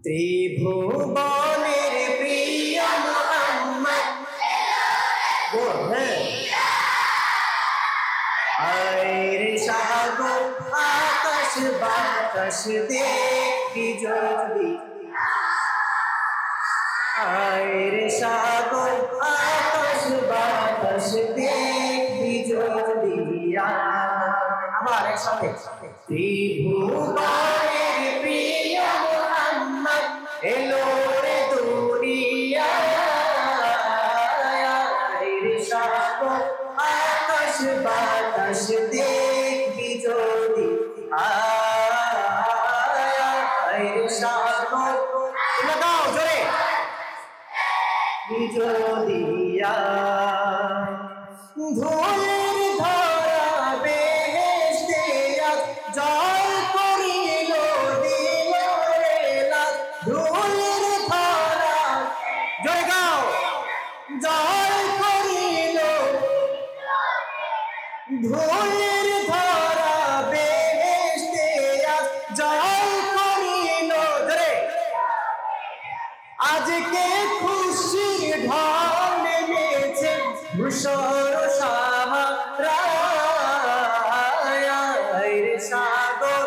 ত্রিভুবনের প্রিয় মুহাম্মদ আয়ের সাগর আকাশ বাতাস দেখবি যদি আয়ের সাগর আকাশ বাতাস দেখবি যদি আবার একসাথে ত্রিভুবনের প্রিয় মুহাম্মদ এলো রে দুনিয়ায় আয়ের সাগর আকাশ বাতাস দেখবি যদি আয়ের সাগর লাগাও জোরে যদি ধুলের ধরা বেহেশতে জয় করিল দিল রে লাল ধুলের ধরা জয় গাও জয় করিল ধুলের ধরা বেহেশতে জয় করিল রে আজকে খুশির ঢল নেমেছে ধূসর সাহারায় সাগর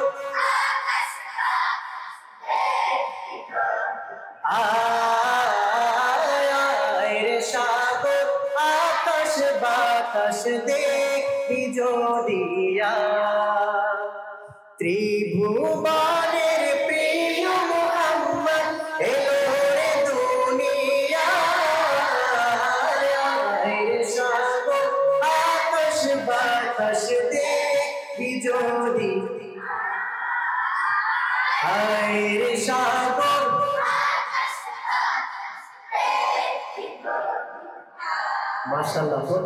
আয়ের সাগর আকাশ বাতাস দেখবি যদি ত্রিভুবনের প্রিয় মুহাম্মদ এলো রে দুনিয়ায় আয়ের সাগর আকাশ বাতাস দেখবি যদি আয়ের সাগর মাশাআল্লাহ।